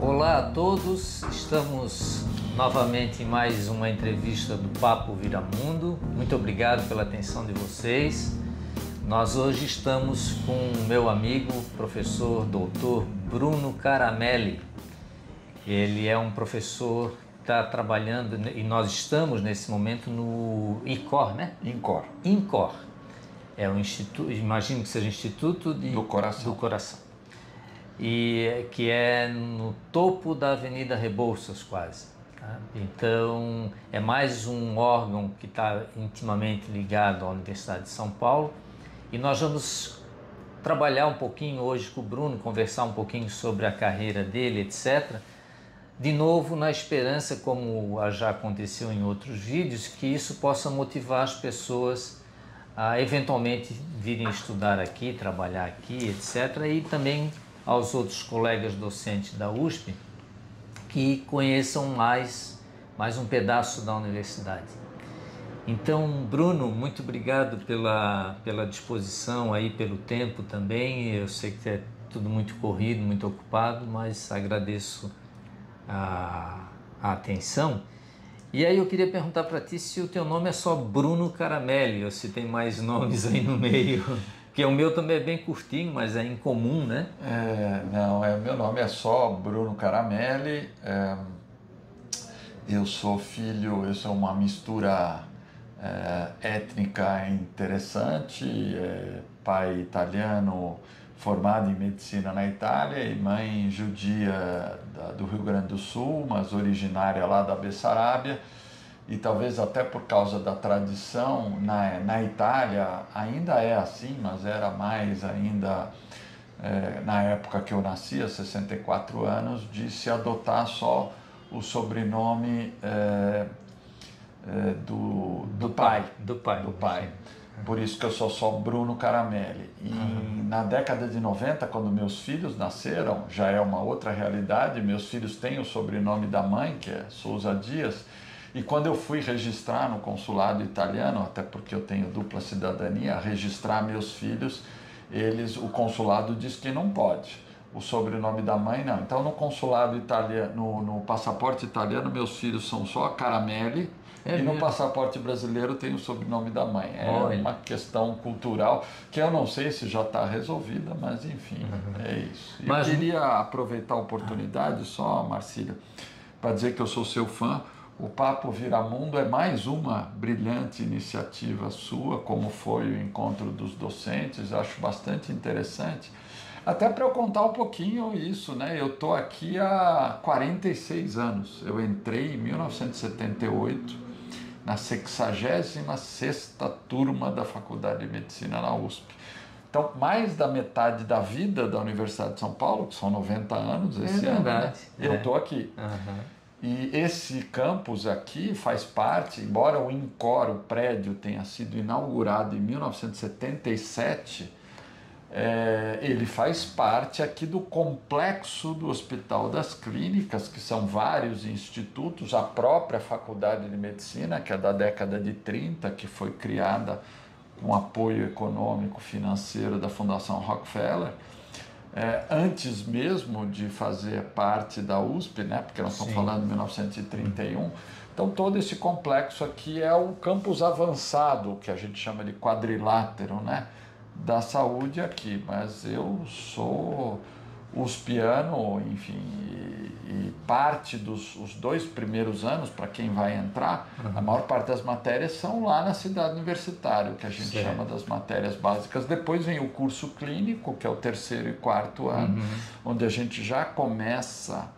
Olá a todos, estamos novamente em mais uma entrevista do Papo Viramundo. Muito obrigado pela atenção de vocês. Nós hoje estamos com o meu amigo, professor doutor Bruno Caramelli. Ele é um professor que está trabalhando, e nós estamos nesse momento no INCOR, né? INCOR. É um instituto, imagino que seja Instituto do Coração. E que é no topo da Avenida Rebouças, quase. Tá? Então, é mais um órgão que está intimamente ligado à Universidade de São Paulo. E nós vamos trabalhar um pouquinho hoje com o Bruno, conversar um pouquinho sobre a carreira dele, etc. De novo, na esperança, como já aconteceu em outros vídeos, que isso possa motivar as pessoas a eventualmente virem estudar aqui, trabalhar aqui, etc. E também aos outros colegas docentes da USP que conheçam mais um pedaço da universidade. Então, Bruno, muito obrigado pela disposição aí, pelo tempo também. Eu sei que é tudo muito corrido, muito ocupado, mas agradeço a atenção. E aí eu queria perguntar para ti se o teu nome é só Bruno Caramelli ou se tem mais nomes aí no meio. Porque o meu também é bem curtinho, mas é incomum, né? Meu nome é só Bruno Caramelli. Eu sou uma mistura étnica interessante, pai italiano formado em medicina na Itália e mãe judia do Rio Grande do Sul, mas originária lá da Bessarábia. E talvez até por causa da tradição, na Itália ainda é assim, mas era mais ainda na época que eu nasci, há 64 anos, de se adotar só o sobrenome do pai. Por isso que eu sou só Bruno Caramelli. E na década de 90, quando meus filhos nasceram, já é uma outra realidade, meus filhos têm o sobrenome da mãe, que é Souza Dias. E quando eu fui registrar no consulado italiano, até porque eu tenho dupla cidadania, registrar meus filhos, o consulado diz que não pode. O sobrenome da mãe não. Então no consulado italiano, no passaporte italiano, meus filhos são só Caramelli, no passaporte brasileiro tem o sobrenome da mãe. Uma questão cultural que eu não sei se já está resolvida, mas enfim, é isso. Eu queria aproveitar a oportunidade só, Marcília, para dizer que eu sou seu fã. O Papo Viramundo é mais uma brilhante iniciativa sua, como foi o encontro dos docentes, acho bastante interessante. Até para eu contar um pouquinho isso, né? Eu estou aqui há 46 anos, eu entrei em 1978, na 66ª turma da Faculdade de Medicina na USP. Então, mais da metade da vida da Universidade de São Paulo, que são 90 anos esse ano, né? Eu estou aqui. E esse campus aqui faz parte, embora o INCOR, o prédio, tenha sido inaugurado em 1977, ele faz parte aqui do complexo do Hospital das Clínicas, que são vários institutos, a própria Faculdade de Medicina, que é da década de 30, que foi criada com apoio econômico financeiro da Fundação Rockefeller, antes mesmo de fazer parte da USP, né, porque nós estamos falando de 1931, então todo esse complexo aqui é o campus avançado, que a gente chama de quadrilátero, né, da saúde aqui, mas eu sou uspiano, enfim, e parte dos 2 primeiros anos, para quem vai entrar, a maior parte das matérias são lá na cidade universitária, o que a gente chama das matérias básicas. Depois vem o curso clínico, que é o 3º e 4º ano, onde a gente já começa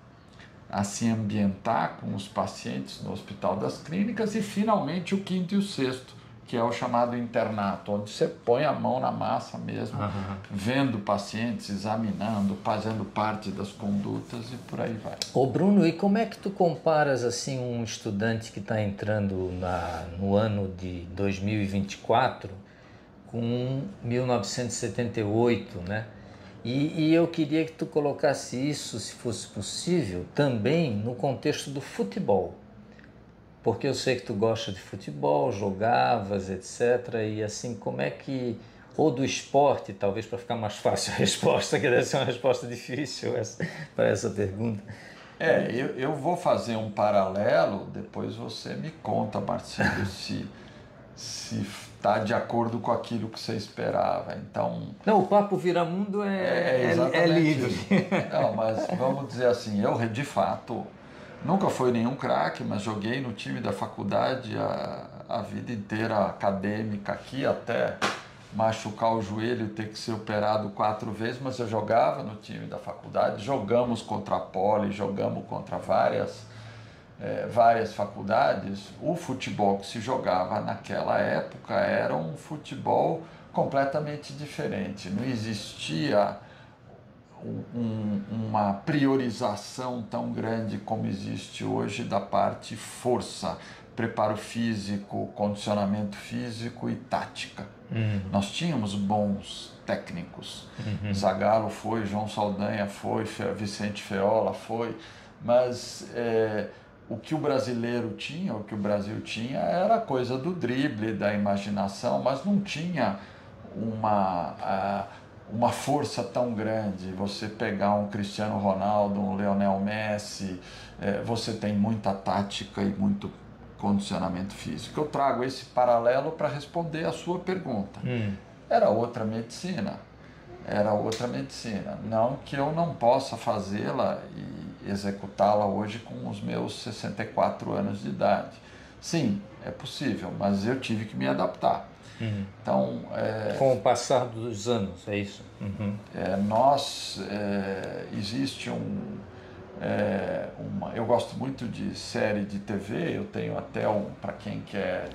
a se ambientar com os pacientes no Hospital das Clínicas, e finalmente o 5º e o 6º, que é o chamado internato, onde você põe a mão na massa mesmo, vendo pacientes, examinando, fazendo parte das condutas e por aí vai. Ô Bruno, e como é que tu comparas assim um estudante que está entrando no ano de 2024 com 1978, né? E eu queria que tu colocasse isso, se fosse possível, também no contexto do futebol. Porque eu sei que tu gosta de futebol, jogavas, etc. E assim, como é que... Ou do esporte, talvez para ficar mais fácil a resposta, que deve ser uma resposta difícil para essa pergunta. Eu vou fazer um paralelo, depois você me conta, Marcílio, se está de acordo com aquilo que você esperava. Então, não, o Papo Viramundo é livre. Não, mas vamos dizer assim, eu de fato nunca fui nenhum craque, mas joguei no time da faculdade a vida inteira acadêmica aqui, até machucar o joelho e ter que ser operado 4 vezes, mas eu jogava no time da faculdade, jogamos contra a Poli, jogamos contra várias faculdades. O futebol que se jogava naquela época era um futebol completamente diferente, não existia uma priorização tão grande como existe hoje da parte força, preparo físico, condicionamento físico e tática. Nós tínhamos bons técnicos, Zagallo foi, João Saldanha foi, Vicente Feola foi, mas o que o brasileiro tinha, o que o Brasil tinha era coisa do drible, da imaginação, mas não tinha uma força tão grande. Você pegar um Cristiano Ronaldo, um Lionel Messi, você tem muita tática e muito condicionamento físico. Eu trago esse paralelo para responder a sua pergunta. Era outra medicina. Não que eu não possa fazê-la e executá-la hoje com os meus 64 anos de idade. Sim, é possível, mas eu tive que me adaptar. Então, com o passar dos anos, é isso? Existe eu gosto muito de série de TV, eu tenho até para quem quer,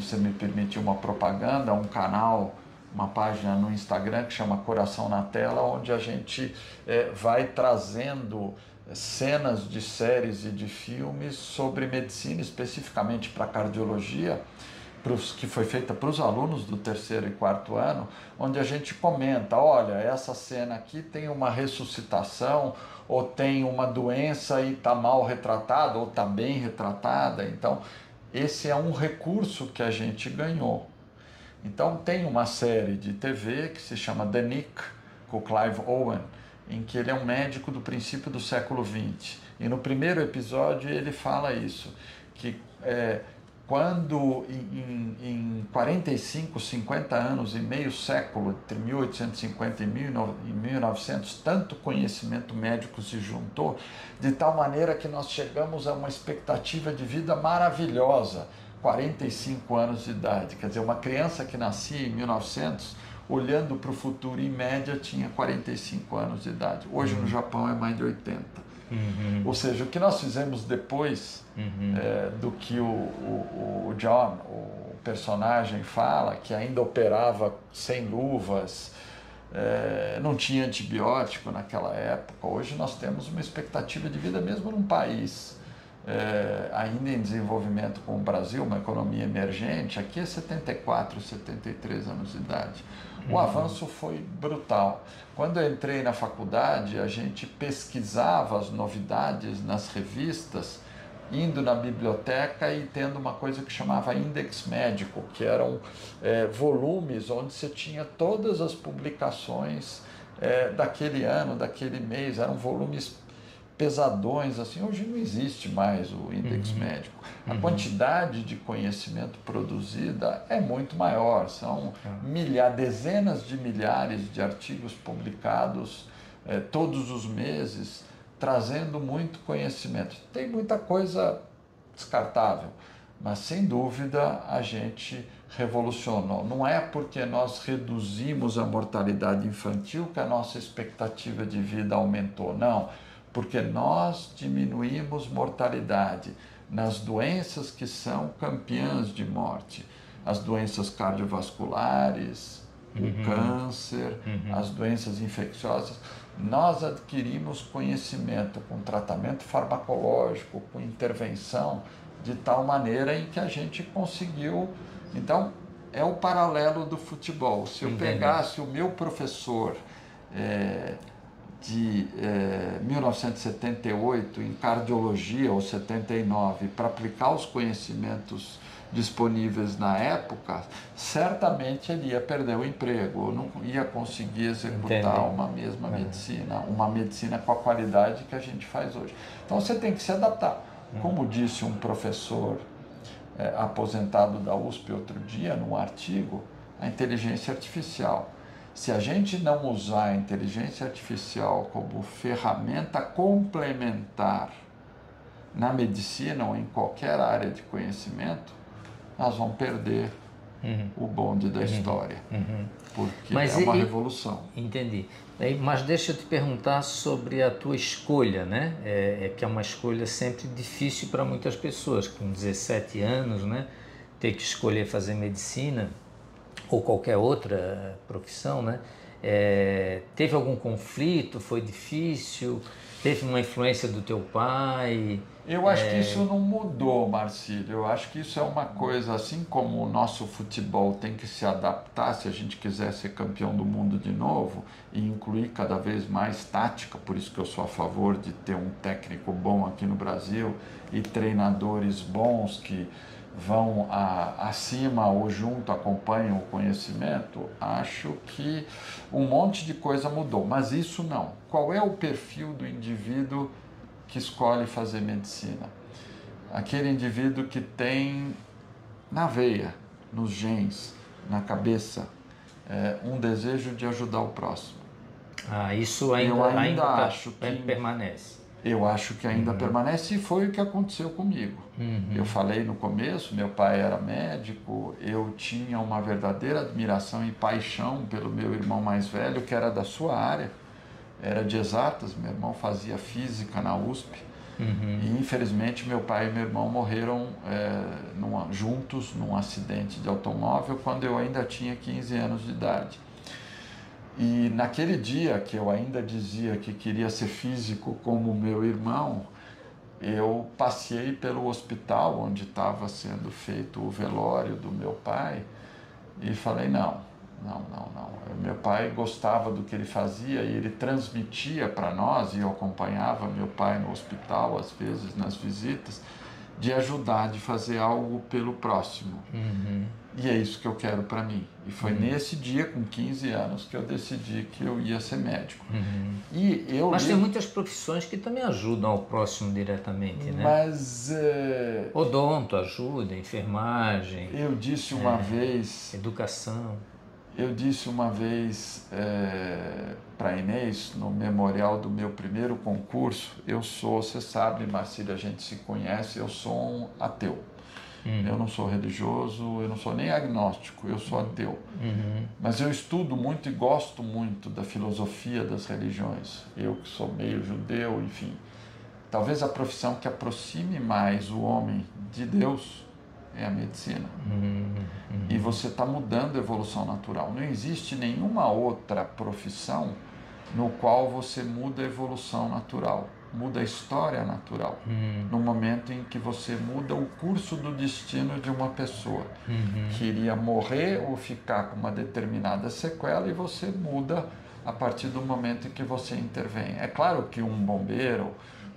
se me permitir uma propaganda, um canal, uma página no Instagram que chama Coração na Tela, onde a gente vai trazendo cenas de séries e de filmes sobre medicina, especificamente para cardiologia, que foi feita para os alunos do 3º e 4º ano, onde a gente comenta, olha, essa cena aqui tem uma ressuscitação, ou tem uma doença e está mal retratada, ou está bem retratada. Então, esse é um recurso que a gente ganhou. Então, tem uma série de TV que se chama The Nick, com o Clive Owen, em que ele é um médico do princípio do século XX. E no primeiro episódio ele fala isso, que quando em 45, 50 anos e meio século, entre 1850 e 1900, tanto conhecimento médico se juntou, de tal maneira que nós chegamos a uma expectativa de vida maravilhosa, 45 anos de idade. Quer dizer, uma criança que nascia em 1900, olhando para o futuro, em média, tinha 45 anos de idade. Hoje no Japão é mais de 80. Ou seja, o que nós fizemos depois do que o John, o personagem, fala, que ainda operava sem luvas, não tinha antibiótico naquela época. Hoje nós temos uma expectativa de vida, mesmo num país ainda em desenvolvimento como o Brasil, uma economia emergente, aqui é 74, 73 anos de idade. O avanço foi brutal. Quando eu entrei na faculdade, a gente pesquisava as novidades nas revistas, indo na biblioteca e tendo uma coisa que chamava Index Médico, que eram volumes onde você tinha todas as publicações daquele ano, daquele mês, eram volumes pesadões, assim. Hoje não existe mais o Index Médico. A quantidade de conhecimento produzida é muito maior, são dezenas de milhares de artigos publicados todos os meses, trazendo muito conhecimento. Tem muita coisa descartável, mas sem dúvida a gente revolucionou. Não é porque nós reduzimos a mortalidade infantil que a nossa expectativa de vida aumentou, não. Porque nós diminuímos mortalidade nas doenças que são campeãs de morte, as doenças cardiovasculares, o câncer, as doenças infecciosas. Nós adquirimos conhecimento com tratamento farmacológico, com intervenção, de tal maneira em que a gente conseguiu. Então, é o paralelo do futebol. Se eu pegasse o meu professor de 1978 em cardiologia, ou 79, para aplicar os conhecimentos disponíveis na época, certamente ele ia perder o emprego, ou não ia conseguir executar uma mesma medicina, uma medicina com a qualidade que a gente faz hoje. Então você tem que se adaptar. Como disse um professor aposentado da USP outro dia, num artigo, a inteligência artificial. Se a gente não usar a inteligência artificial como ferramenta complementar na medicina ou em qualquer área de conhecimento, nós vamos perder o bonde da história, porque é uma revolução. Entendi. Mas deixa eu te perguntar sobre a tua escolha, né? Que é uma escolha sempre difícil para muitas pessoas, com 17 anos, né? Ter que escolher fazer medicina ou qualquer outra profissão, né? Teve algum conflito? Foi difícil? Teve uma influência do teu pai? Eu acho que isso não mudou, Marcílio. Eu acho que isso é uma coisa, assim como o nosso futebol tem que se adaptar se a gente quiser ser campeão do mundo de novo e incluir cada vez mais tática, por isso que eu sou a favor de ter um técnico bom aqui no Brasil e treinadores bons que vão acima ou junto, acompanham o conhecimento. Acho que um monte de coisa mudou, mas isso não. Qual é o perfil do indivíduo que escolhe fazer medicina? Aquele indivíduo que tem na veia, nos genes, na cabeça, um desejo de ajudar o próximo. Isso ainda acho que permanece. Eu acho que ainda permanece, e foi o que aconteceu comigo. Eu falei no começo, meu pai era médico, eu tinha uma verdadeira admiração e paixão pelo meu irmão mais velho, que era da sua área, era de exatas. Meu irmão fazia física na USP, e infelizmente meu pai e meu irmão morreram juntos num acidente de automóvel quando eu ainda tinha 15 anos de idade. E naquele dia que eu ainda dizia que queria ser físico como meu irmão, eu passei pelo hospital onde estava sendo feito o velório do meu pai e falei, não. Meu pai gostava do que ele fazia e ele transmitia para nós, e eu acompanhava meu pai no hospital, às vezes nas visitas, de ajudar, de fazer algo pelo próximo. E é isso que eu quero para mim. E foi nesse dia, com 15 anos, que eu decidi que eu ia ser médico. Mas tem muitas profissões que também ajudam ao próximo diretamente, né? Mas... odonto ajuda, enfermagem... Eu disse uma vez... Educação... Eu disse uma vez para a Inês, no memorial do meu primeiro concurso, você sabe, Marcílio, a gente se conhece, eu sou um ateu. Eu não sou religioso, eu não sou nem agnóstico, eu sou ateu. Mas eu estudo muito e gosto muito da filosofia das religiões. Eu que sou meio judeu, enfim. Talvez a profissão que aproxime mais o homem de Deus é a medicina. E você está mudando a evolução natural. Não existe nenhuma outra profissão no qual você muda a evolução natural, muda a história natural, no momento em que você muda o curso do destino de uma pessoa que iria morrer ou ficar com uma determinada sequela, e você muda a partir do momento em que você intervém. É claro que um bombeiro,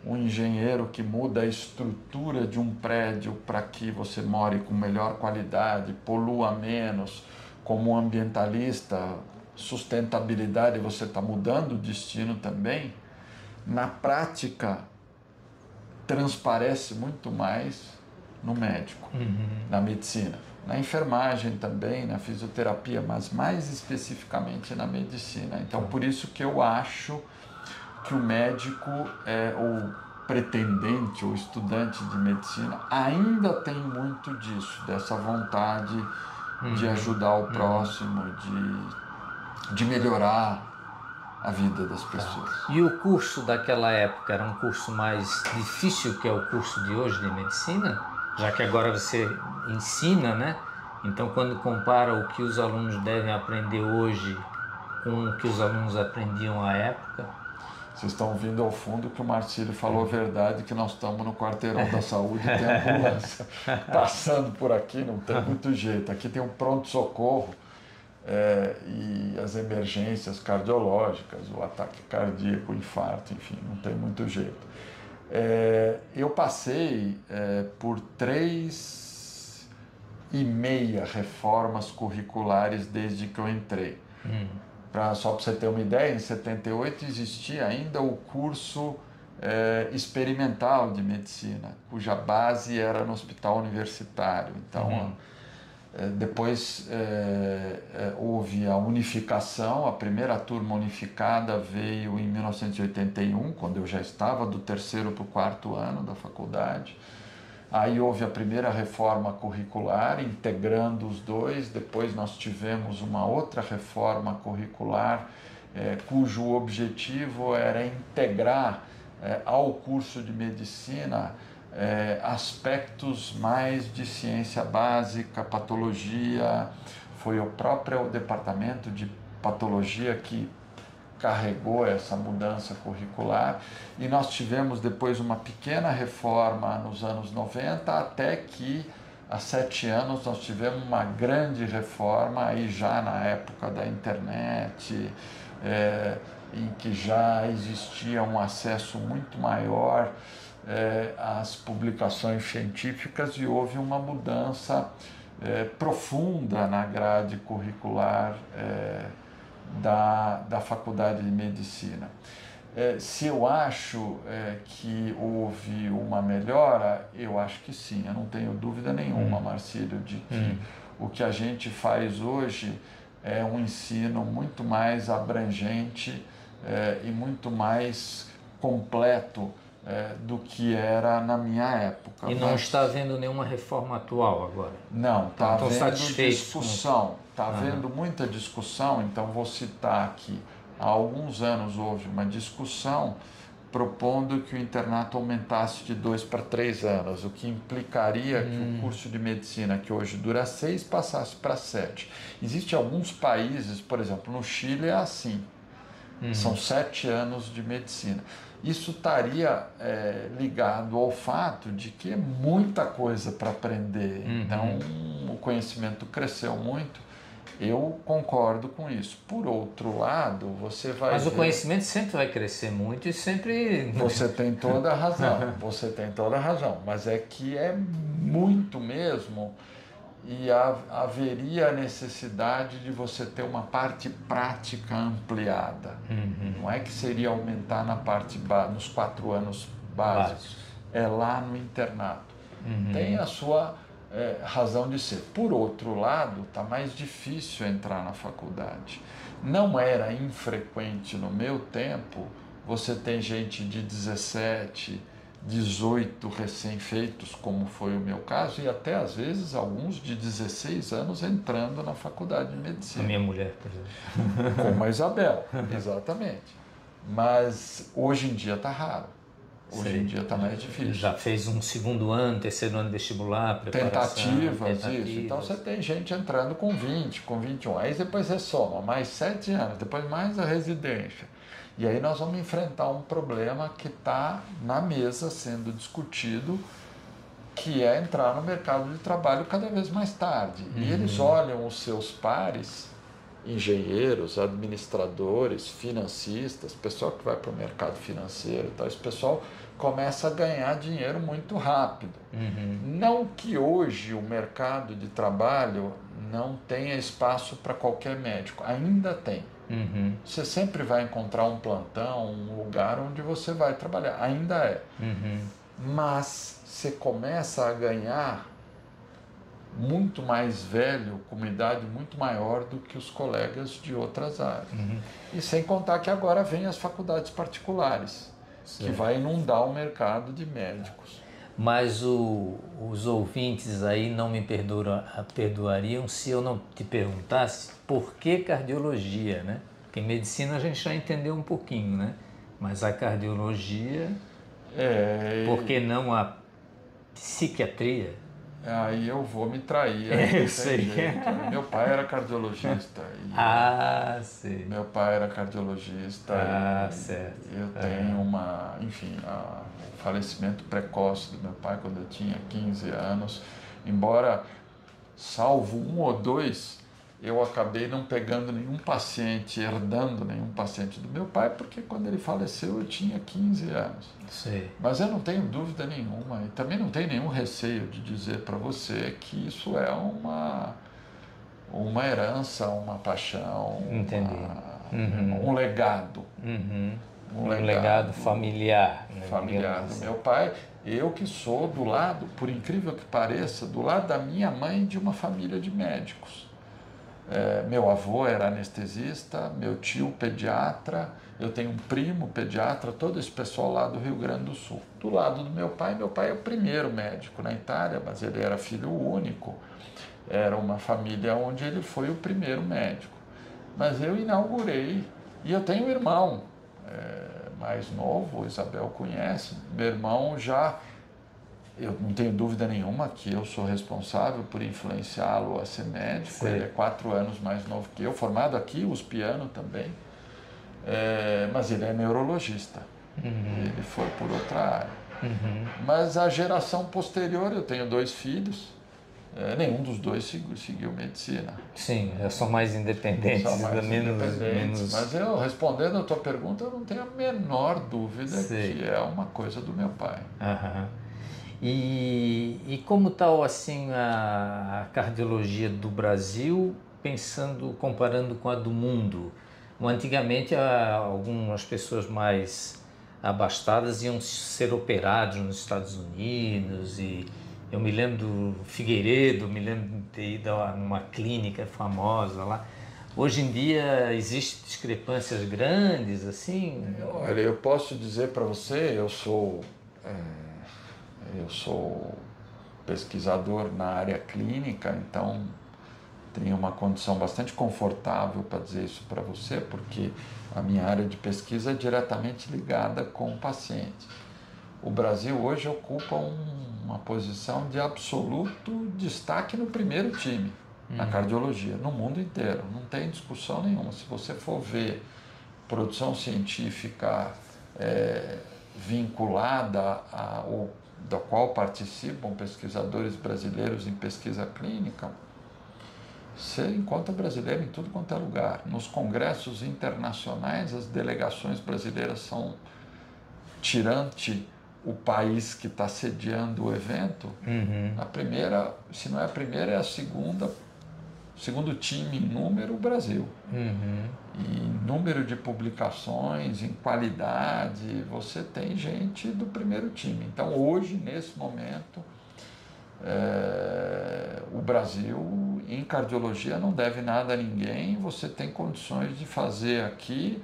um engenheiro que muda a estrutura de um prédio para que você more com melhor qualidade, polua menos, como um ambientalista, sustentabilidade, você está mudando o destino também. Na prática, transparece muito mais no médico, na medicina, na enfermagem também, na fisioterapia, mas mais especificamente na medicina. Então, por isso que eu acho que o médico, o pretendente ou estudante de medicina, ainda tem muito disso, dessa vontade de ajudar o próximo, de melhorar a vida das pessoas. E o curso daquela época era um curso mais difícil que é o curso de hoje de medicina? Já que agora você ensina, né? Então, quando compara o que os alunos devem aprender hoje com o que os alunos aprendiam à época... Vocês estão ouvindo ao fundo que o Marcílio falou a verdade, que nós estamos no quarteirão da saúde, tem ambulância passando por aqui, não tem muito jeito. Aqui tem um pronto-socorro e as emergências cardiológicas, o ataque cardíaco, o infarto, enfim, não tem muito jeito. Eu passei por 3,5 reformas curriculares desde que eu entrei. Só para você ter uma ideia, em 78 existia ainda o curso experimental de medicina, cuja base era no hospital universitário. Então, depois houve a unificação, a primeira turma unificada veio em 1981, quando eu já estava do 3º para o 4º ano da faculdade. Aí houve a primeira reforma curricular, integrando os dois. Depois nós tivemos uma outra reforma curricular, cujo objetivo era integrar ao curso de medicina aspectos mais de ciência básica, patologia. Foi o próprio departamento de patologia que carregou essa mudança curricular, e nós tivemos depois uma pequena reforma nos anos 90, até que há 7 anos nós tivemos uma grande reforma, aí já na época da internet, em que já existia um acesso muito maior às publicações científicas, e houve uma mudança profunda na grade curricular da Faculdade de Medicina. Se eu acho que houve uma melhora, eu acho que sim, eu não tenho dúvida nenhuma, Marcílio, de que o que a gente faz hoje é um ensino muito mais abrangente e muito mais completo do que era na minha época. E não está havendo nenhuma reforma atual agora? Não, está havendo discussão, está havendo muita discussão. Então vou citar aqui, há alguns anos houve uma discussão propondo que o internato aumentasse de 2 para 3 anos, o que implicaria que o curso de medicina, que hoje dura 6, passasse para 7. Existem alguns países, por exemplo, no Chile é assim, são 7 anos de medicina. Isso estaria ligado ao fato de que é muita coisa para aprender, então o conhecimento cresceu muito. Eu concordo com isso. Por outro lado, você vai Mas o conhecimento sempre vai crescer muito e sempre... Você tem toda a razão, você tem toda a razão, mas é que é muito mesmo, e haveria a necessidade de você ter uma parte prática ampliada. Não é que seria aumentar na parte nos 4 anos básicos, é lá no internato. Tem a sua razão de ser. Por outro lado, está mais difícil entrar na faculdade. Não era infrequente no meu tempo, você tem gente de 17, 18 recém-feitos, como foi o meu caso, e até às vezes alguns de 16 anos entrando na faculdade de medicina. A minha mulher, por exemplo. Como a Isabel, exatamente. Mas hoje em dia está raro. Hoje em dia está mais difícil. Já fez um 2º ano, 3º ano de vestibular, preparação, tentativas, isso. Então você tem gente entrando com 20, com 21. Aí depois você soma mais 7 anos, depois mais a residência. E aí nós vamos enfrentar um problema que está na mesa sendo discutido, que é entrar no mercado de trabalho cada vez mais tarde. E eles olham os seus pares, engenheiros, administradores, financistas, pessoal que vai para o mercado financeiro e tal, esse pessoal começa a ganhar dinheiro muito rápido. Não que hoje o mercado de trabalho não tenha espaço para qualquer médico, ainda tem. Você sempre vai encontrar um plantão, um lugar onde você vai trabalhar, ainda é. Mas você começa a ganhar muito mais velho, com uma idade muito maior do que os colegas de outras áreas. E sem contar que agora vem as faculdades particulares, que vai inundar o mercado de médicos. Mas os ouvintes aí não me perdoariam se eu não te perguntasse por que cardiologia, né? Porque medicina a gente já entendeu um pouquinho, né? Mas a cardiologia, por que não a psiquiatria? Aí eu vou me trair. Eu sei. Meu pai era cardiologista. Sei. Meu pai era cardiologista. Certo. Eu tenho o falecimento precoce do meu pai quando eu tinha 15 anos. Embora, salvo 1 ou 2, eu acabei não pegando nenhum paciente, herdando nenhum paciente do meu pai, porque quando ele faleceu eu tinha 15 anos. Sim. Mas eu não tenho dúvida nenhuma, e também não tenho nenhum receio de dizer para você que isso é uma herança, uma paixão, um legado. Um legado familiar. Né? Familiar do meu pai. Eu que sou do lado, por incrível que pareça, do lado da minha mãe de uma família de médicos. Meu avô era anestesista, meu tio pediatra, eu tenho um primo pediatra, todo esse pessoal lá do Rio Grande do Sul. Do lado do meu pai é o primeiro médico na Itália, mas ele era filho único. Era uma família onde ele foi o primeiro médico. Mas eu inaugurei, e eu tenho um irmão mais novo, Isabel conhece, meu irmão eu não tenho dúvida nenhuma que eu sou responsável por influenciá-lo a ser médico. Sim. Ele é 4 anos mais novo que eu, formado aqui, USPiano também, mas ele é neurologista, ele foi por outra área. Mas a geração posterior, eu tenho 2 filhos, nenhum dos dois seguiu medicina. Sim, são mais independentes, menos... Mas eu, respondendo a tua pergunta, eu não tenho a menor dúvida que é uma coisa do meu pai. E como está assim a cardiologia do Brasil, comparando com a do mundo? Antigamente, algumas pessoas mais abastadas iam ser operados nos Estados Unidos, e eu me lembro do Figueiredo, me lembro de ter ido numa clínica famosa lá. Hoje em dia existem discrepâncias grandes, assim? Olha, eu posso dizer para você, eu sou pesquisador na área clínica, então tenho uma condição bastante confortável para dizer isso para você, porque a minha área de pesquisa é diretamente ligada com o paciente. O Brasil hoje ocupa uma posição de absoluto destaque no primeiro time, na cardiologia, no mundo inteiro, não tem discussão nenhuma. Se você for ver produção científica vinculada ou da qual participam pesquisadores brasileiros em pesquisa clínica, você encontra brasileiro em tudo quanto é lugar. Nos congressos internacionais, as delegações brasileiras são, tirante o país que está sediando o evento, a primeira, se não é a primeira, é a segunda, segundo time em número, o Brasil. E em número de publicações, em qualidade, você tem gente do primeiro time. Então, hoje, nesse momento, o Brasil, em cardiologia, não deve nada a ninguém. Você tem condições de fazer aqui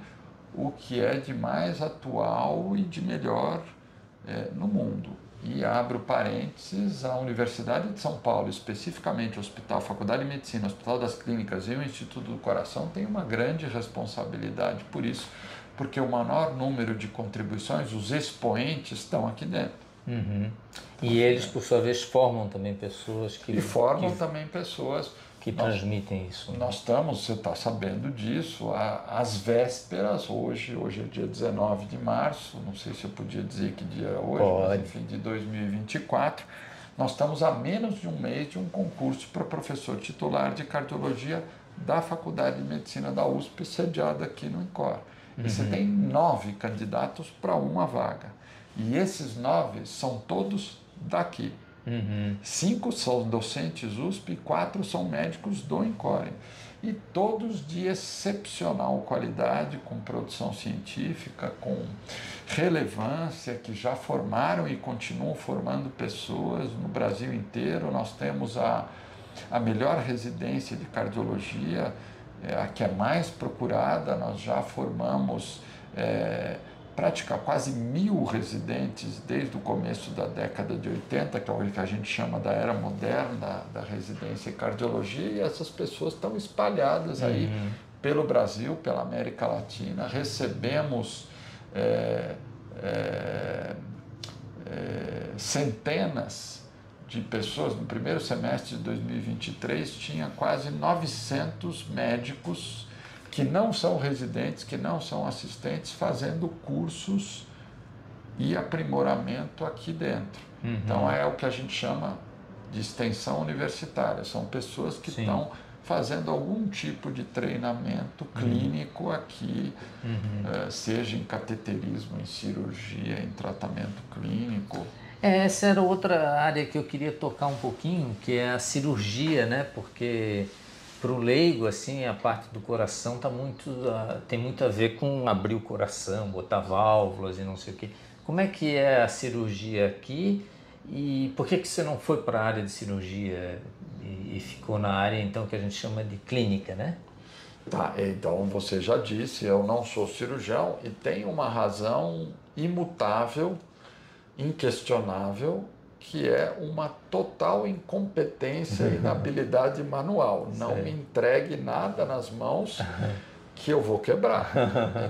o que é de mais atual e de melhor no mundo. E abro parênteses, a Universidade de São Paulo, especificamente o Hospital, Faculdade de Medicina, o Hospital das Clínicas e o Instituto do Coração tem uma grande responsabilidade por isso, porque o maior número de contribuições, os expoentes, estão aqui dentro. E eles, por sua vez, formam também pessoas que... também pessoas que transmitem isso. Nós estamos, você está sabendo disso, às vésperas, hoje é dia 19 de março, não sei se eu podia dizer que dia é hoje, mas enfim, de 2024, nós estamos a menos de um mês de um concurso para professor titular de cardiologia da Faculdade de Medicina da USP, sediada aqui no INCOR. E você tem 9 candidatos para uma vaga. E esses 9 são todos daqui. 5 são docentes USP e 4 são médicos do INCOR. E todos de excepcional qualidade, com produção científica, com relevância, que já formaram e continuam formando pessoas no Brasil inteiro. Nós temos a melhor residência de cardiologia, a que é mais procurada. Nós já formamos quase 1000 residentes desde o começo da década de 80, que é o que a gente chama da era moderna da residência em cardiologia, e essas pessoas estão espalhadas aí pelo Brasil, pela América Latina. Recebemos centenas de pessoas. No primeiro semestre de 2023 tinha quase 900 médicos que não são residentes, que não são assistentes, fazendo cursos e aprimoramento aqui dentro. Então é o que a gente chama de extensão universitária. São pessoas que estão fazendo algum tipo de treinamento clínico aqui, seja em cateterismo, em cirurgia, em tratamento clínico. Essa era outra área que eu queria tocar um pouquinho, que é a cirurgia, né? Porque para o leigo, assim, a parte do coração tem muito a ver com abrir o coração, botar válvulas e não sei o quê. Como é que é a cirurgia aqui e por que você não foi para a área de cirurgia e ficou na área, então, que a gente chama de clínica, né? Tá, então você já disse, eu não sou cirurgião e tem uma razão imutável, inquestionável, que é uma total incompetência e inabilidade manual. Não me entregue nada nas mãos que eu vou quebrar.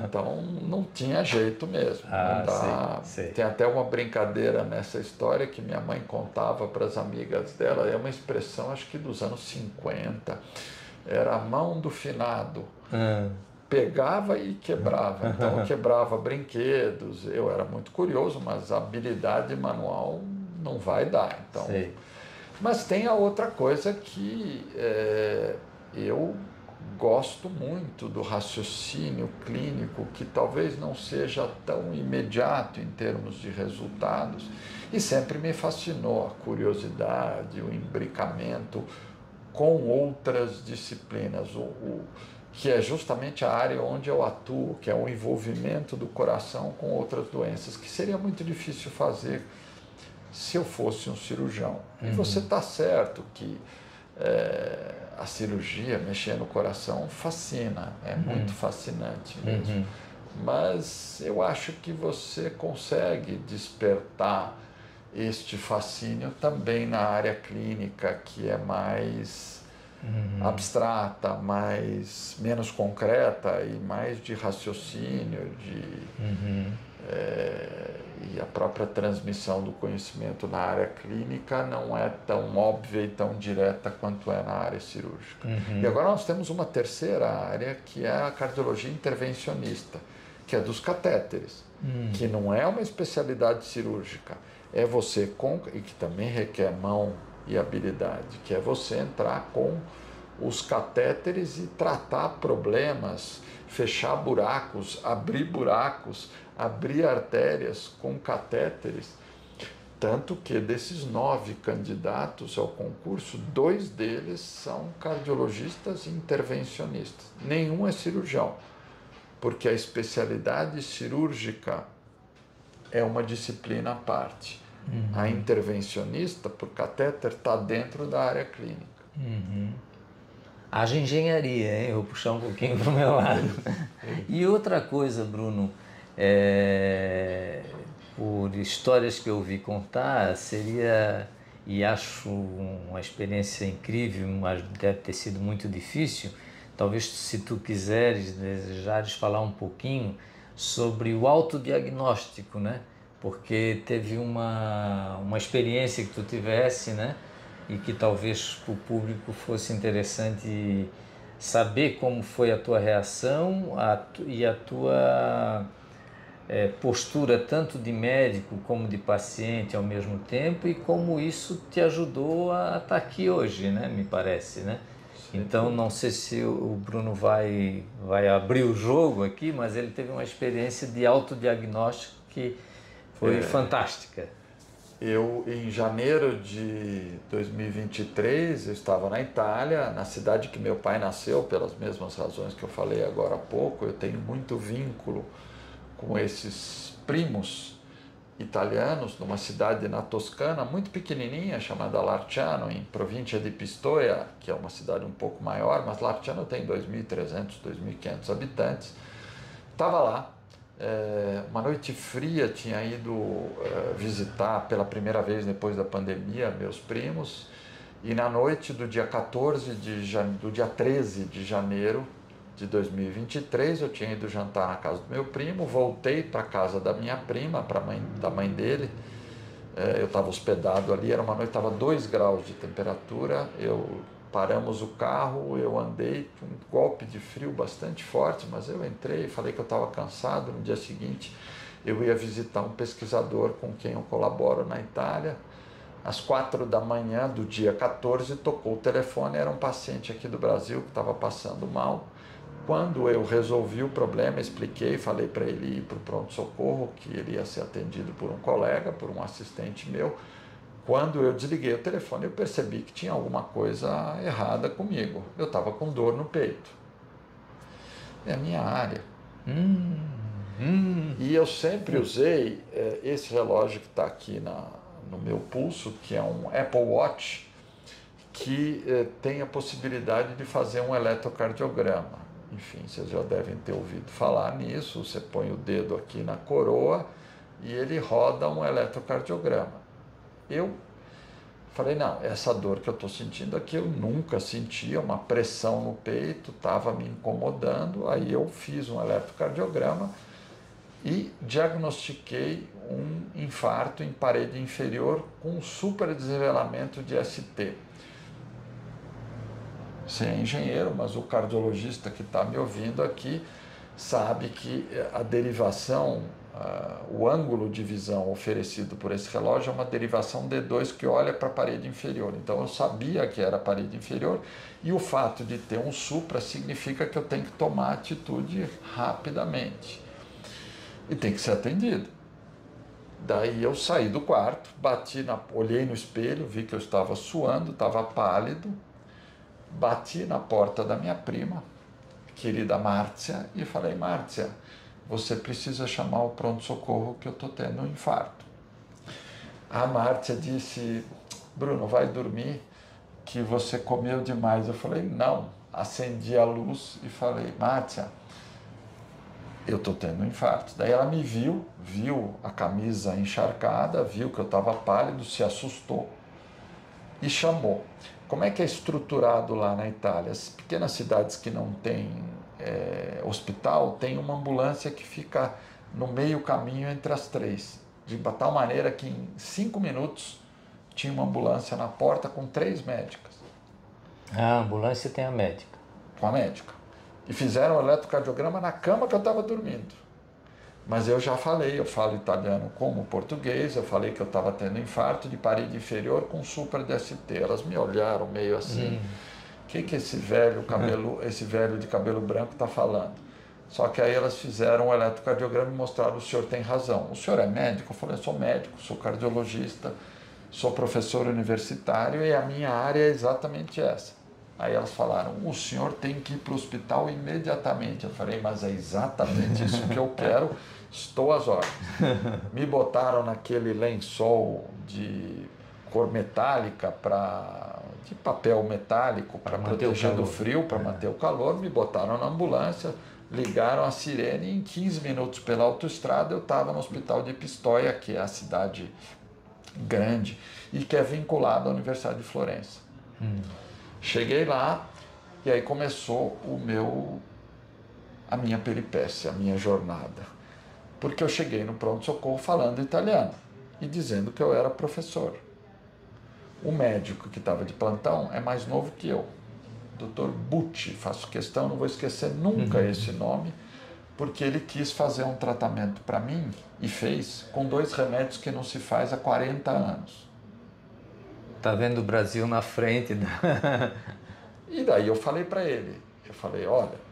Então não tinha jeito mesmo. Não dá. Sei. Tem até uma brincadeira nessa história que minha mãe contava para as amigas dela, é uma expressão acho que dos anos 50, era a mão do finado. Pegava e quebrava, então eu quebrava brinquedos, eu era muito curioso, mas a habilidade manual não vai dar. Então, mas tem a outra coisa que eu gosto muito do raciocínio clínico, que talvez não seja tão imediato em termos de resultados, e sempre me fascinou a curiosidade, o imbricamento com outras disciplinas, que é justamente a área onde eu atuo, que é o envolvimento do coração com outras doenças, que seria muito difícil fazer se eu fosse um cirurgião. E você está certo que a cirurgia, mexer no coração, fascina, é muito fascinante mesmo. Mas eu acho que você consegue despertar este fascínio também na área clínica, que é mais abstrata, menos concreta e mais de raciocínio, e a própria transmissão do conhecimento na área clínica não é tão óbvia e tão direta quanto é na área cirúrgica. E agora nós temos uma terceira área, que é a cardiologia intervencionista, que é dos catéteres, que não é uma especialidade cirúrgica, é você e que também requer mão e habilidade, que é você entrar com os catéteres e tratar problemas, fechar buracos, abrir artérias com catéteres. Tanto que desses 9 candidatos ao concurso, 2 deles são cardiologistas intervencionistas. Nenhum é cirurgião, porque a especialidade cirúrgica é uma disciplina à parte. A intervencionista, por catéter, está dentro da área clínica. Haja engenharia, hein? Eu vou puxar um pouquinho para o meu lado. E outra coisa, Bruno, por histórias que eu ouvi contar, seria, e acho uma experiência incrível, mas deve ter sido muito difícil, talvez se tu desejares falar um pouquinho sobre o autodiagnóstico, né? Porque teve uma experiência que tu tivesse, né? E que talvez para o público fosse interessante saber como foi a tua reação e a tua postura tanto de médico como de paciente ao mesmo tempo, e como isso te ajudou a estar aqui hoje, né? Me parece, né? Então não sei se o Bruno vai abrir o jogo aqui, mas ele teve uma experiência de autodiagnóstico que foi fantástica. Eu, em janeiro de 2023, eu estava na Itália, na cidade que meu pai nasceu, pelas mesmas razões que eu falei agora há pouco. Eu tenho muito vínculo com esses primos italianos, numa cidade na Toscana, muito pequenininha, chamada Larciano, em província de Pistoia, que é uma cidade um pouco maior, mas Larciano tem 2.300, 2.500 habitantes. Estava lá. Uma noite fria, tinha ido visitar pela primeira vez depois da pandemia meus primos, e na noite do dia 13 de janeiro de 2023 eu tinha ido jantar na casa do meu primo, voltei para a casa da minha prima, da mãe dele. Eu estava hospedado ali, era uma noite, estava 2 graus de temperatura, paramos o carro, eu andei, um golpe de frio bastante forte, mas eu entrei, falei que eu estava cansado. No dia seguinte eu ia visitar um pesquisador com quem eu colaboro na Itália, Às 4 da manhã do dia 14, tocou o telefone, era um paciente aqui do Brasil que estava passando mal. Quando eu resolvi o problema, expliquei, falei para ele ir para o pronto-socorro, que ele ia ser atendido por um colega, por um assistente meu. Quando eu desliguei o telefone, eu percebi que tinha alguma coisa errada comigo. Eu estava com dor no peito. É a minha área. E eu sempre usei esse relógio que está aqui no meu pulso, que é um Apple Watch, que tem a possibilidade de fazer um eletrocardiograma. Enfim, vocês já devem ter ouvido falar nisso. Você põe o dedo aqui na coroa e ele roda um eletrocardiograma. Eu falei, não, essa dor que eu estou sentindo aqui eu nunca sentia, uma pressão no peito, estava me incomodando. Aí eu fiz um eletrocardiograma e diagnostiquei um infarto em parede inferior com super desnivelamento de ST. Você é engenheiro, mas o cardiologista que está me ouvindo aqui sabe que a derivação, o ângulo de visão oferecido por esse relógio é uma derivação D2 que olha para a parede inferior. Então eu sabia que era a parede inferior e o fato de ter um supra significa que eu tenho que tomar atitude rapidamente e tem que ser atendido. Daí eu saí do quarto, olhei no espelho, vi que eu estava suando, estava pálido. Bati na porta da minha prima, querida Márcia, e falei, Márcia, você precisa chamar o pronto-socorro que eu estou tendo um infarto. A Márcia disse, Bruno, vai dormir que você comeu demais. Eu falei, não. Acendi a luz e falei, Márcia, eu estou tendo um infarto. Daí ela me viu a camisa encharcada, viu que eu estava pálido, se assustou e chamou. Como é que é estruturado lá na Itália? As pequenas cidades que não têm hospital, tem uma ambulância que fica no meio caminho entre as três, de tal maneira que em 5 minutos tinha uma ambulância na porta com 3 médicas. A ambulância tem a médica. Com a médica. E fizeram o eletrocardiograma na cama que eu estava dormindo. Mas eu já falei, eu falo italiano como português, eu falei que eu estava tendo infarto de parede inferior com super DST. Elas me olharam meio assim, o que esse velho de cabelo branco está falando? Só que aí elas fizeram o eletrocardiograma e mostraram, o senhor tem razão. O senhor é médico? Eu falei, eu sou médico, sou cardiologista, sou professor universitário e a minha área é exatamente essa. Aí elas falaram, o senhor tem que ir para o hospital imediatamente. Eu falei, mas é exatamente isso que eu quero, estou às ordens. Me botaram naquele lençol de cor metálica, de papel metálico, para proteger do frio, para manter o calor. Me botaram na ambulância, ligaram a sirene e em 15 minutos pela autoestrada eu estava no hospital de Pistoia, que é a cidade grande e que é vinculada à Universidade de Florença. Cheguei lá e aí começou a minha peripécia, a minha jornada. Porque eu cheguei no pronto-socorro falando italiano e dizendo que eu era professor. O médico que estava de plantão é mais novo que eu, Dr. Bucci, faço questão, não vou esquecer nunca esse nome, porque ele quis fazer um tratamento para mim e fez com 2 remédios que não se faz há 40 anos. Tá vendo o Brasil na frente. E daí eu falei para ele, olha,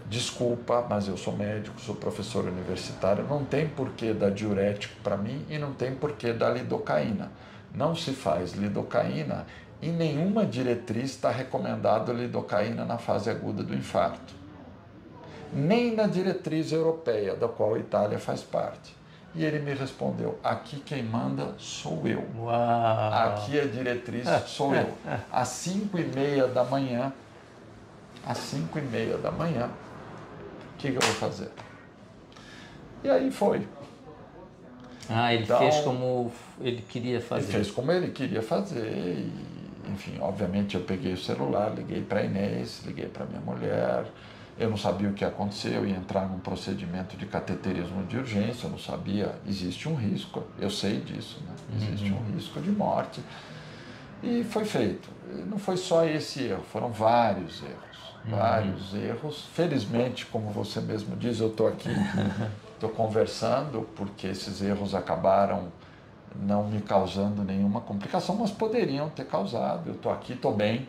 desculpa, mas eu sou médico, sou professor universitário, não tem porquê dar diurético para mim e não tem porquê dar lidocaína. Não se faz lidocaína e nenhuma diretriz está recomendado lidocaína na fase aguda do infarto. Nem na diretriz europeia, da qual a Itália faz parte. E ele me respondeu, aqui quem manda sou eu. Uau. Aqui a diretriz sou eu. Às 5h30 da manhã, o que eu vou fazer? E aí foi. Ele fez como ele queria fazer. Ele fez como ele queria fazer. E, enfim, obviamente eu peguei o celular, liguei para a Inês, liguei para minha mulher. Eu não sabia o que ia acontecer, eu ia entrar num procedimento de cateterismo de urgência, eu não sabia, existe um risco, eu sei disso, né? Existe um risco de morte. E foi feito. Não foi só esse erro, foram vários erros. Felizmente, como você mesmo diz, eu estou aqui, estou conversando, porque esses erros acabaram não me causando nenhuma complicação, mas poderiam ter causado. Eu estou aqui, estou bem,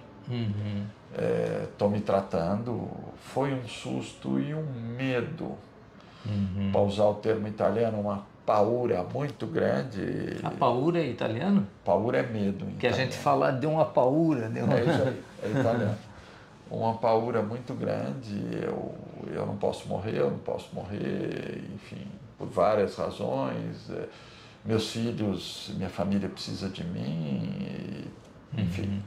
estou me tratando. Foi um susto e um medo, para usar o termo italiano, uma paura muito grande. A paura é italiano? Paura é medo. Que a gente fala de uma paura. De uma... É isso aí, é italiano. Uma paura muito grande, eu não posso morrer, enfim, por várias razões. Meus filhos, minha família precisa de mim, enfim.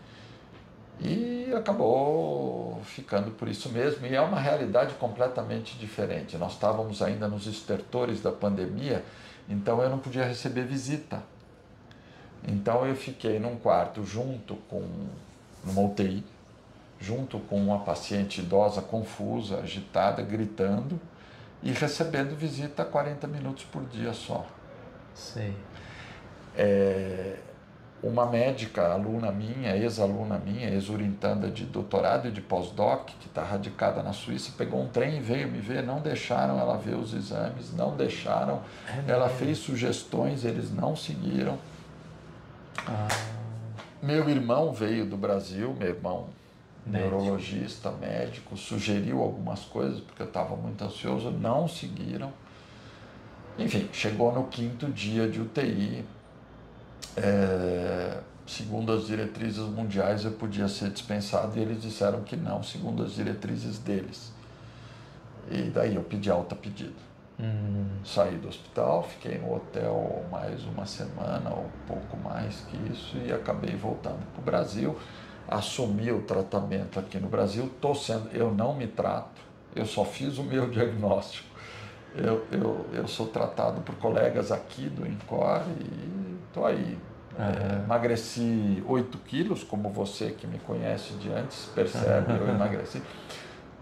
E acabou ficando por isso mesmo, e é uma realidade completamente diferente. Nós estávamos ainda nos estertores da pandemia, então eu não podia receber visita. Então eu fiquei num quarto numa UTI, junto com uma paciente idosa confusa, agitada, gritando, e recebendo visita 40 minutos por dia só. Sei. Uma médica, aluna minha, ex-aluna minha, ex-orientanda de doutorado e de pós-doc, que está radicada na Suíça, pegou um trem e veio me ver, não deixaram ela ver os exames, não deixaram, ela fez sugestões, eles não seguiram. Meu irmão veio do Brasil, meu irmão neurologista, médico, sugeriu algumas coisas, porque eu estava muito ansioso, não seguiram. Enfim, chegou no 5º dia de UTI, segundo as diretrizes mundiais eu podia ser dispensado, e eles disseram que não, segundo as diretrizes deles. E daí eu pedi alta pedido. Saí do hospital, fiquei no hotel mais uma semana, ou pouco mais que isso, e acabei voltando para o Brasil. Assumi o tratamento aqui no Brasil, eu não me trato, eu só fiz o meu diagnóstico. Eu sou tratado por colegas aqui do INCOR e estou aí. Emagreci 8 quilos, como você que me conhece de antes percebe, eu emagreci.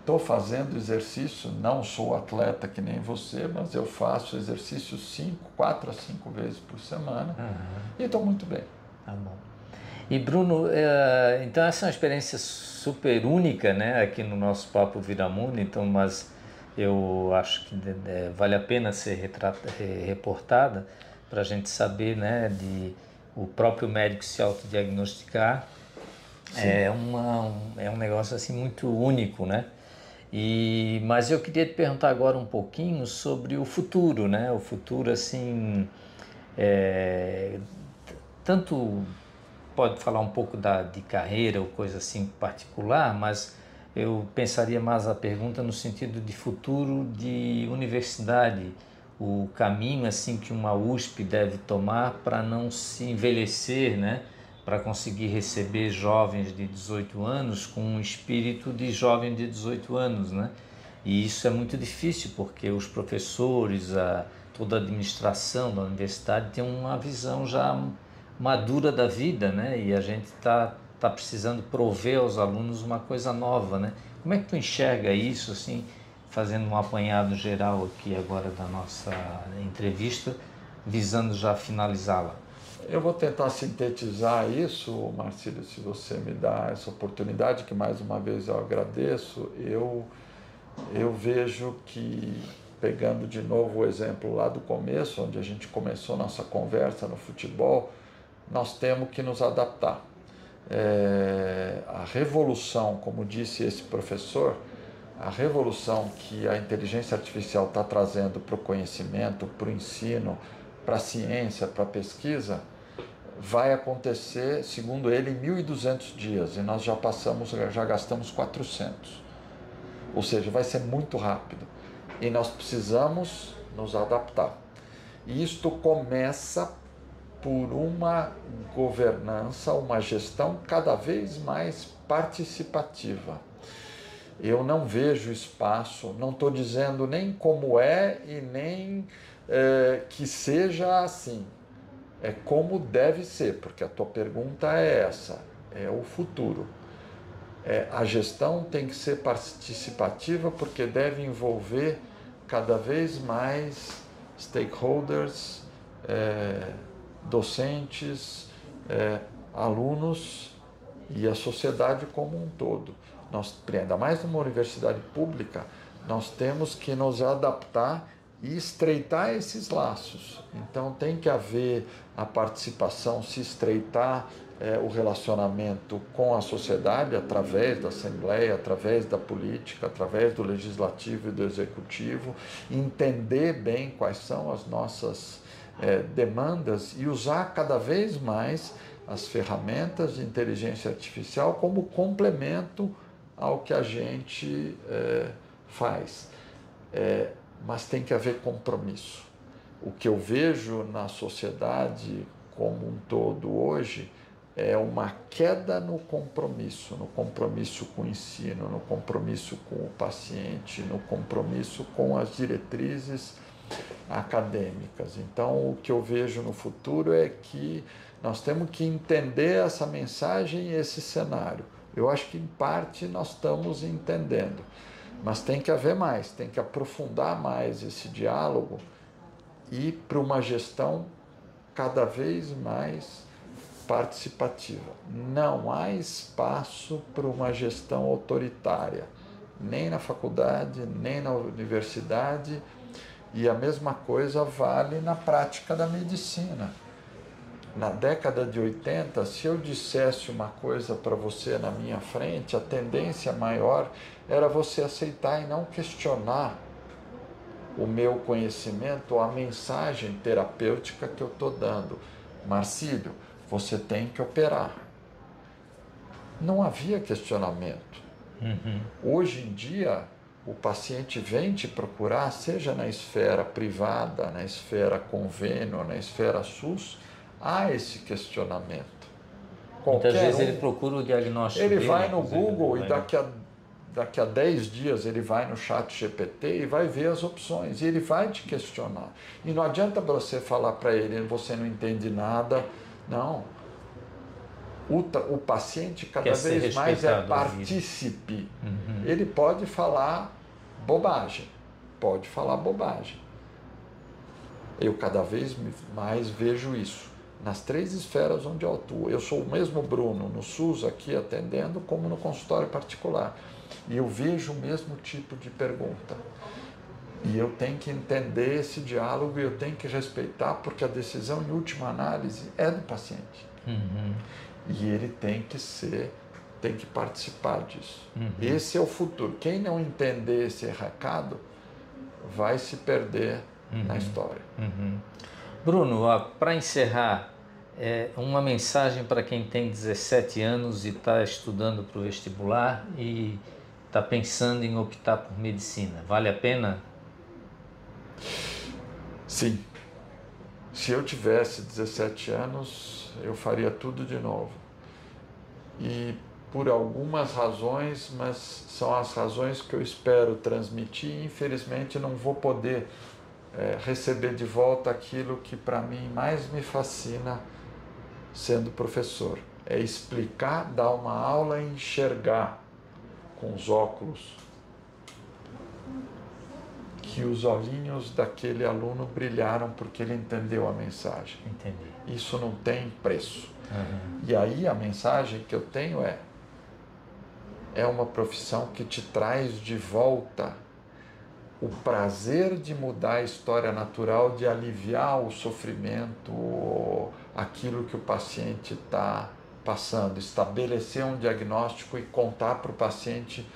Estou fazendo exercício, não sou atleta que nem você, mas eu faço exercício 4 a 5 vezes por semana e estou muito bem. Tá bom. E Bruno, então essa é uma experiência super única, né, aqui no nosso Papo Viramundo, então, mas eu acho que vale a pena ser reportada para a gente saber, né, de o próprio médico se autodiagnosticar. É um negócio assim muito único, né? Mas eu queria te perguntar agora um pouquinho sobre o futuro, né? O futuro, assim, tanto pode falar um pouco de carreira ou coisa assim particular, mas eu pensaria mais a pergunta no sentido de futuro de universidade, o caminho assim que uma USP deve tomar para não se envelhecer, né? Para conseguir receber jovens de 18 anos com um espírito de jovem de 18 anos, né? E isso é muito difícil porque os professores, toda a administração da universidade tem uma visão já madura da vida, né? E a gente está precisando prover aos alunos uma coisa nova, né? Como é que tu enxerga isso, assim, fazendo um apanhado geral aqui agora da nossa entrevista, visando já finalizá-la? Eu vou tentar sintetizar isso, Marcílio, se você me dá essa oportunidade, que mais uma vez eu agradeço. Eu vejo que, pegando de novo o exemplo lá do começo, onde a gente começou nossa conversa no futebol, nós temos que nos adaptar. A revolução, como disse esse professor, a revolução que a inteligência artificial está trazendo para o conhecimento, para o ensino, para a ciência, para a pesquisa, vai acontecer, segundo ele, em 1.200 dias, e nós já gastamos 400. Ou seja, vai ser muito rápido. E nós precisamos nos adaptar. E isto começa por uma governança, uma gestão cada vez mais participativa. Eu não vejo espaço, não estou dizendo nem como é e nem que seja assim. É como deve ser, porque a tua pergunta é essa, é o futuro. A gestão tem que ser participativa porque deve envolver cada vez mais stakeholders, docentes, alunos e a sociedade como um todo. Nós, ainda mais numa universidade pública, nós temos que nos adaptar e estreitar esses laços. Então tem que haver a participação, se estreitar o relacionamento com a sociedade através da Assembleia, através da política, através do Legislativo e do Executivo, entender bem quais são as nossas demandas e usar cada vez mais as ferramentas de inteligência artificial como complemento ao que a gente faz. Mas tem que haver compromisso. O que eu vejo na sociedade como um todo hoje é uma queda no compromisso com o ensino, no compromisso com o paciente, no compromisso com as diretrizes acadêmicas. Então, o que eu vejo no futuro é que nós temos que entender essa mensagem e esse cenário. Eu acho que, em parte, nós estamos entendendo, mas tem que haver mais, tem que aprofundar mais esse diálogo e para uma gestão cada vez mais participativa. Não há espaço para uma gestão autoritária, nem na faculdade, nem na universidade, e a mesma coisa vale na prática da medicina. Na década de 80, se eu dissesse uma coisa para você na minha frente, a tendência maior era você aceitar e não questionar o meu conhecimento ou a mensagem terapêutica que eu estou dando. Marcílio, você tem que operar. Não havia questionamento. Hoje em dia, o paciente vem te procurar, seja na esfera privada, na esfera convênio, na esfera SUS, há esse questionamento. Muitas vezes ele procura o diagnóstico dele. Ele vai no Google e daqui a 10 dias ele vai no ChatGPT e vai ver as opções. E ele vai te questionar. E não adianta você falar para ele, você não entende nada. Não. O paciente cada vez mais é partícipe. Ele pode falar bobagem. Eu cada vez mais vejo isso. Nas 3 esferas onde eu atuo. Eu sou o mesmo Bruno no SUS aqui atendendo como no consultório particular. E eu vejo o mesmo tipo de pergunta. E eu tenho que entender esse diálogo e eu tenho que respeitar, porque a decisão, em última análise, é do paciente. E ele tem que participar disso. Esse é o futuro. Quem não entender esse recado vai se perder na história. Bruno, para encerrar, uma mensagem para quem tem 17 anos e está estudando para o vestibular e está pensando em optar por medicina. Vale a pena? Sim. Se eu tivesse 17 anos, eu faria tudo de novo. E por algumas razões, mas são as razões que eu espero transmitir. Infelizmente, não vou poder receber de volta aquilo que para mim mais me fascina sendo professor. É explicar, dar uma aula e enxergar com os óculos que os olhinhos daquele aluno brilharam porque ele entendeu a mensagem. Entendi. Isso não tem preço. E aí a mensagem que eu tenho é uma profissão que te traz de volta o prazer de mudar a história natural, de aliviar o sofrimento, aquilo que o paciente está passando, estabelecer um diagnóstico e contar para o paciente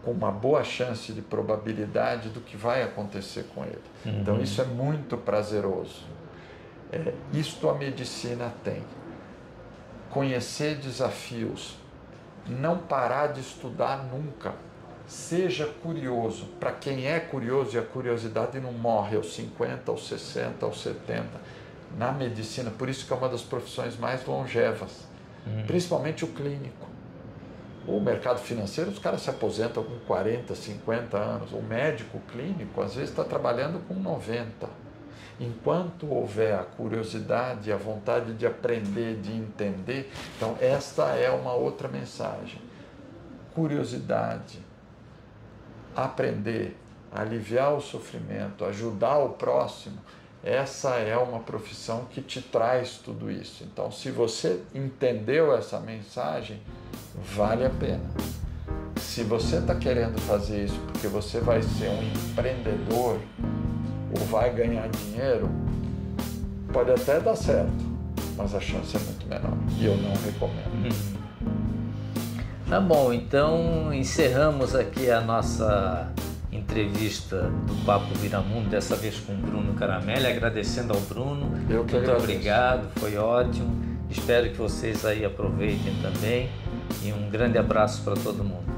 com uma boa chance de probabilidade do que vai acontecer com ele. Então isso é muito prazeroso. Isto a medicina tem. Conhecer desafios, não parar de estudar nunca. Seja curioso. Para quem é curioso, e a curiosidade não morre aos 50, aos 60, aos 70, na medicina, por isso que é uma das profissões mais longevas, principalmente o clínico. O mercado financeiro, os caras se aposentam com 40, 50 anos. O médico clínico, às vezes, está trabalhando com 90. Enquanto houver a curiosidade, a vontade de aprender, de entender, então esta é uma outra mensagem. Curiosidade, aprender, aliviar o sofrimento, ajudar o próximo, essa é uma profissão que te traz tudo isso. Então, se você entendeu essa mensagem, vale a pena. Se você está querendo fazer isso porque você vai ser um empreendedor, ou vai ganhar dinheiro, pode até dar certo, mas a chance é muito menor e eu não recomendo. Tá bom, então encerramos aqui a nossa entrevista do Papo Viramundo, dessa vez com o Bruno Caramelli, agradecendo ao Bruno. Muito obrigado, foi ótimo. Espero que vocês aí aproveitem também e um grande abraço para todo mundo.